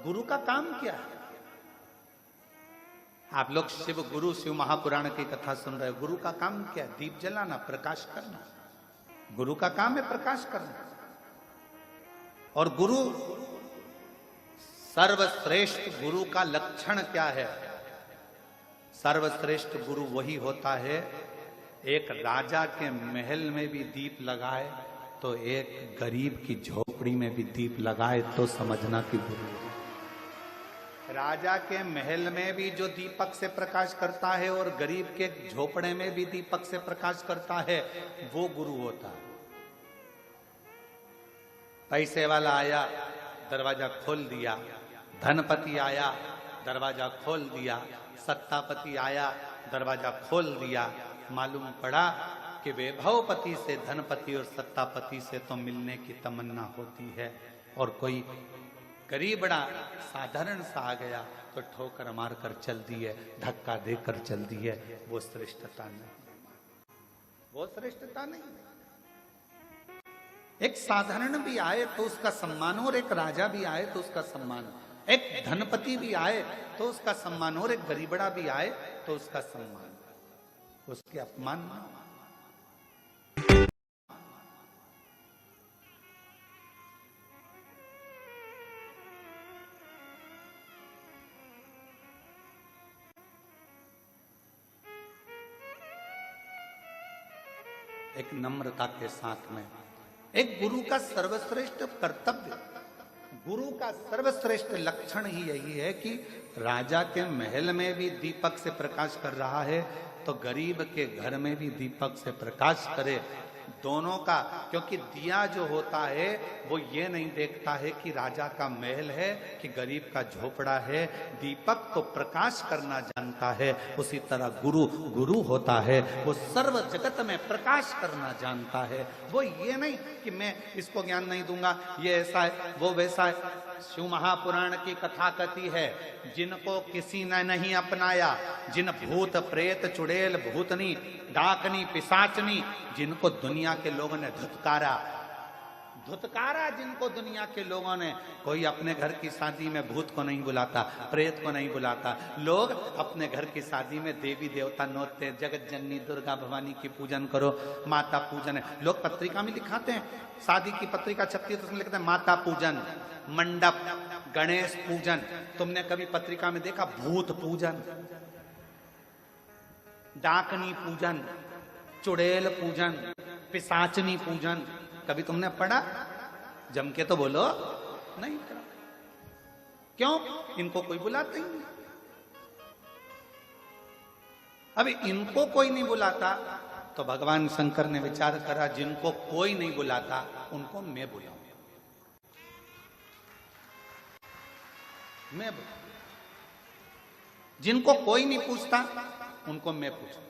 गुरु का काम क्या है? आप लोग शिव गुरु शिव महापुराण की कथा सुन रहे हो। गुरु का काम क्या है? दीप जलाना, प्रकाश करना। गुरु का काम है प्रकाश करना। और गुरु, सर्वश्रेष्ठ गुरु का लक्षण क्या है? सर्वश्रेष्ठ गुरु वही होता है, एक राजा के महल में भी दीप लगाए तो एक गरीब की झोपड़ी में भी दीप लगाए तो समझना कि गुरु है। राजा के महल में भी जो दीपक से प्रकाश करता है और गरीब के झोपड़े में भी दीपक से प्रकाश करता है, वो गुरु होता है। पैसे वाला आया, दरवाजा खोल दिया। धनपति आया, दरवाजा खोल दिया। सत्तापति आया, दरवाजा खोल दिया। मालूम पड़ा कि वैभवपति से, धनपति और सत्तापति से तो मिलने की तमन्ना होती है, और कोई गरीबड़ा साधारण सा आ गया तो ठोकर मारकर चल दी है, धक्का देकर चल दी है। वो श्रेष्ठता नहीं, वो श्रेष्ठता नहीं। एक साधारण भी आए तो उसका सम्मान, और एक राजा भी आए तो उसका सम्मान, एक धनपति भी आए तो उसका सम्मान, और एक गरीबड़ा भी आए तो उसका सम्मान, उसके अपमान ना। एक नम्रता के साथ में, एक गुरु का सर्वश्रेष्ठ कर्तव्य, गुरु का सर्वश्रेष्ठ लक्षण ही यही है कि राजा के महल में भी दीपक से प्रकाश कर रहा है तो गरीब के घर में भी दीपक से प्रकाश करे, दोनों का। क्योंकि दिया जो होता है वो ये नहीं देखता है कि राजा का महल है कि गरीब का झोपड़ा है, दीपक तो प्रकाश करना जानता है। उसी तरह गुरु गुरु होता है, वो सर्व जगत में प्रकाश करना जानता है। वो ये नहीं कि मैं इसको ज्ञान नहीं दूंगा, ये ऐसा है वो वैसा है। शिव महापुराण की कथा कथी है, जिनको किसी ने नहीं अपनाया, जिन भूत प्रेत चुड़ैल भूतनी डाकनी पिशाचनी, जिनको दुनिया के लोगों ने धुतकारा, जिनको दुनिया के लोगों ने, कोई अपने घर की शादी में भूत को नहीं बुलाता, प्रेत को नहीं बुलाता। लोग अपने घर की शादी में देवी देवता नोचते, जगत जननी दुर्गा भवानी की पूजन करो, माता पूजन है। लोग पत्रिका में लिखाते हैं, शादी की पत्रिका छपती है तो उसमें लिखते हैं माता पूजन, मंडप, गणेश पूजन। तुमने कभी पत्रिका में देखा भूत पूजन, डाकनी पूजन, चुड़ैल पूजन, पिशाचनी पूजन? कभी तुमने पढ़ा? जम के तो बोलो नहीं पढ़ा। क्यों? इनको कोई बुलाता ही नहीं। अभी इनको कोई नहीं बुलाता तो भगवान शंकर ने विचार करा, जिनको कोई नहीं बुलाता उनको मैं बुलाऊं, मैं बुलाऊं। जिनको कोई नहीं पूछता उनको मैं पूछूं।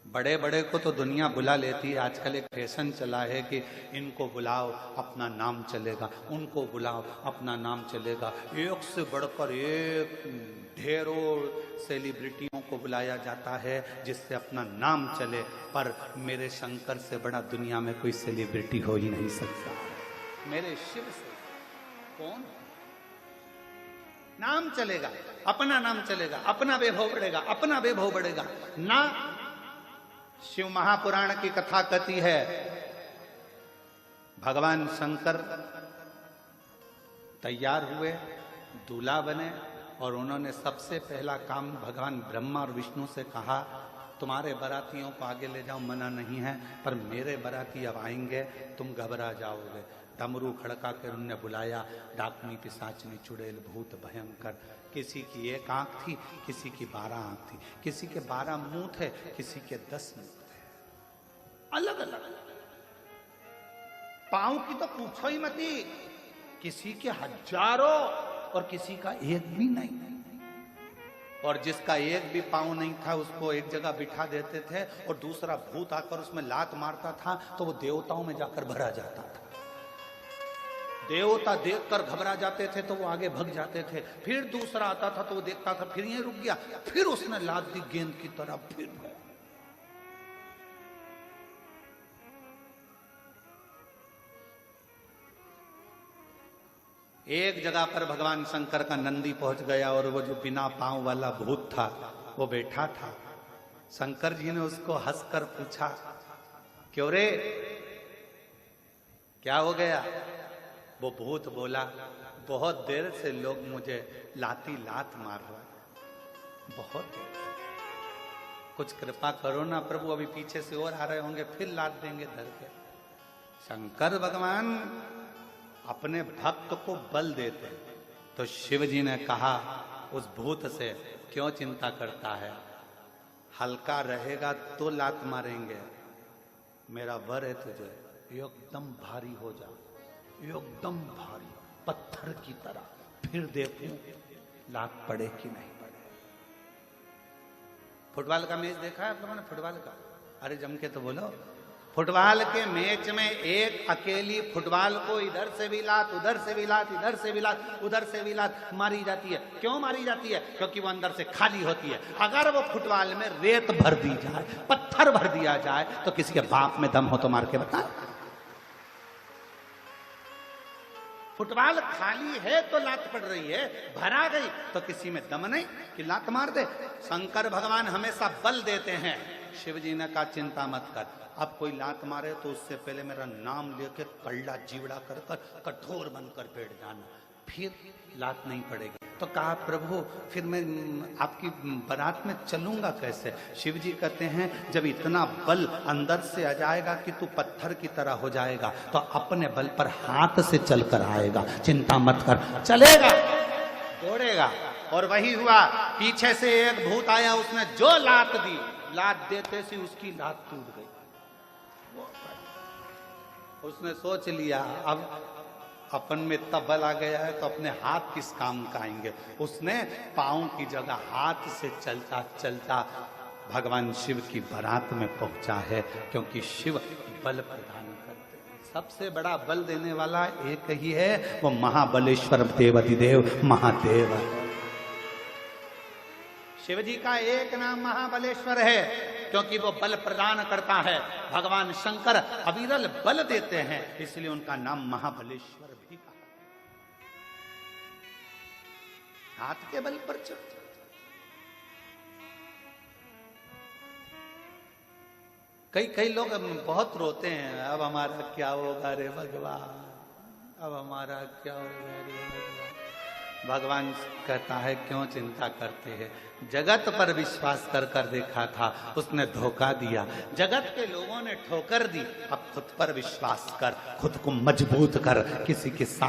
बड़े बड़े को तो दुनिया बुला लेती है, आजकल एक फैशन चला है कि इनको बुलाओ अपना नाम चलेगा, उनको बुलाओ अपना नाम चलेगा। एक से बढ़कर एक ढेरों सेलिब्रिटियों को बुलाया जाता है जिससे अपना नाम चले, पर मेरे शंकर से बड़ा दुनिया में कोई सेलिब्रिटी हो ही नहीं सकता। मेरे शिव से कौन? नाम चलेगा, अपना नाम चलेगा, अपना वैभव बढ़ेगा, अपना वैभव बढ़ेगा ना। शिव महापुराण की कथा कथी है, भगवान शंकर तैयार हुए, दूल्हा बने, और उन्होंने सबसे पहला काम भगवान ब्रह्मा और विष्णु से कहा, तुम्हारे बारातियों को आगे ले जाओ, मना नहीं है, पर मेरे बाराती अब आएंगे, तुम घबरा जाओगे। डमरू खड़का कर उन्होंने बुलाया, डाकनी पिशाचनी चुड़ैल भूत भयंकर। किसी की एक आंख थी, किसी की 12 आंख थी, किसी के 12 मुंह थे, किसी के 10 मुंह थे, अलग अलग। पांव की तो पूछो ही मती, किसी के हजारों और किसी का एक भी नहीं। और जिसका एक भी पांव नहीं था उसको एक जगह बिठा देते थे, और दूसरा भूत आकर उसमें लात मारता था तो वो देवताओं में जाकर भरा जाता था। देवता देखकर घबरा जाते थे तो वो आगे भग जाते थे, फिर दूसरा आता था तो वो देखता था, फिर ये रुक गया, फिर उसने लात दी गेंद की तरह, फिर गया। एक जगह पर भगवान शंकर का नंदी पहुंच गया और वो जो बिना पांव वाला भूत था वो बैठा था। शंकर जी ने उसको हंसकर पूछा, क्यों रे, क्या हो गया? वो भूत बोला, बहुत देर से लोग मुझे लाती लात मार रहे हैं, बहुत देर से। कुछ कृपा करो ना प्रभु, अभी पीछे से और आ रहे होंगे, फिर लात देंगे धर के। शंकर भगवान अपने भक्त को बल देते। तो शिव जी ने कहा उस भूत से, क्यों चिंता करता है, हल्का रहेगा तो लात मारेंगे, मेरा वर है तुझे, एकदम भारी हो जा, एकदम भारी पत्थर की तरह, फिर देखूं लात पड़े कि नहीं पड़े। फुटबॉल का मैच देखा है आप लोगों ने? फुटबॉल का, अरे जम के तो बोलो। फुटबॉल के मैच में एक अकेली फुटबॉल को इधर से भी लात, उधर से भी लात, इधर से भी लात, उधर से भी लात मारी जाती है। क्यों मारी जाती है? क्योंकि वो अंदर से खाली होती है। अगर वो फुटबॉल में रेत भर दी जाए, पत्थर भर दिया जाए, तो किसी के बाप में दम हो तो मार के बता। फुटबॉल खाली है तो लात पड़ रही है, भरा गई तो किसी में दम नहीं कि लात मार दे। शंकर भगवान हमेशा बल देते हैं। शिव जी ने कहा चिंता मत कर, अब कोई लात मारे तो उससे पहले मेरा नाम लेके कल्ला जीवड़ा कर कर कठोर बनकर बैठ जाना, फिर लात नहीं पड़ेगी। तो कहा प्रभु फिर मैं आपकी बारात में चलूंगा कैसे? शिव जी कहते हैं जब इतना बल अंदर से आ जाएगा कि तू पत्थर की तरह हो जाएगा तो अपने बल पर हाथ से चलकर आएगा, चिंता मत कर, चलेगा, दौड़ेगा। और वही हुआ, पीछे से एक भूत आया, उसने जो लात दी, लात देते से उसकी लात टूट गई। उसने सोच लिया अब अपन में इतना बल आ गया है तो अपने हाथ किस काम का आएंगे। उसने पांव की जगह हाथ से चलता चलता भगवान शिव की बारात में पहुंचा है, क्योंकि शिव बल प्रदान करते हैं। सबसे बड़ा बल देने वाला एक ही है, वो महाबलेश्वर देवाधिदेव महादेव। शिव जी का एक नाम महाबलेश्वर है क्योंकि वो बल प्रदान करता है। भगवान शंकर अविरल बल देते हैं, इसलिए उनका नाम महाबलेश्वर भी कहा। हाथ के बल पर चलते। कई लोग बहुत रोते हैं, अब हमारा क्या होगा रे भगवान, अब हमारा क्या होगा रे भगवान। भगवान कहता है क्यों चिंता करते हैं, जगत पर विश्वास कर कर देखा था, उसने धोखा दिया। जगत के लोगों ने ठोकर दी, अब खुद पर विश्वास कर, खुद को मजबूत कर, किसी के साथ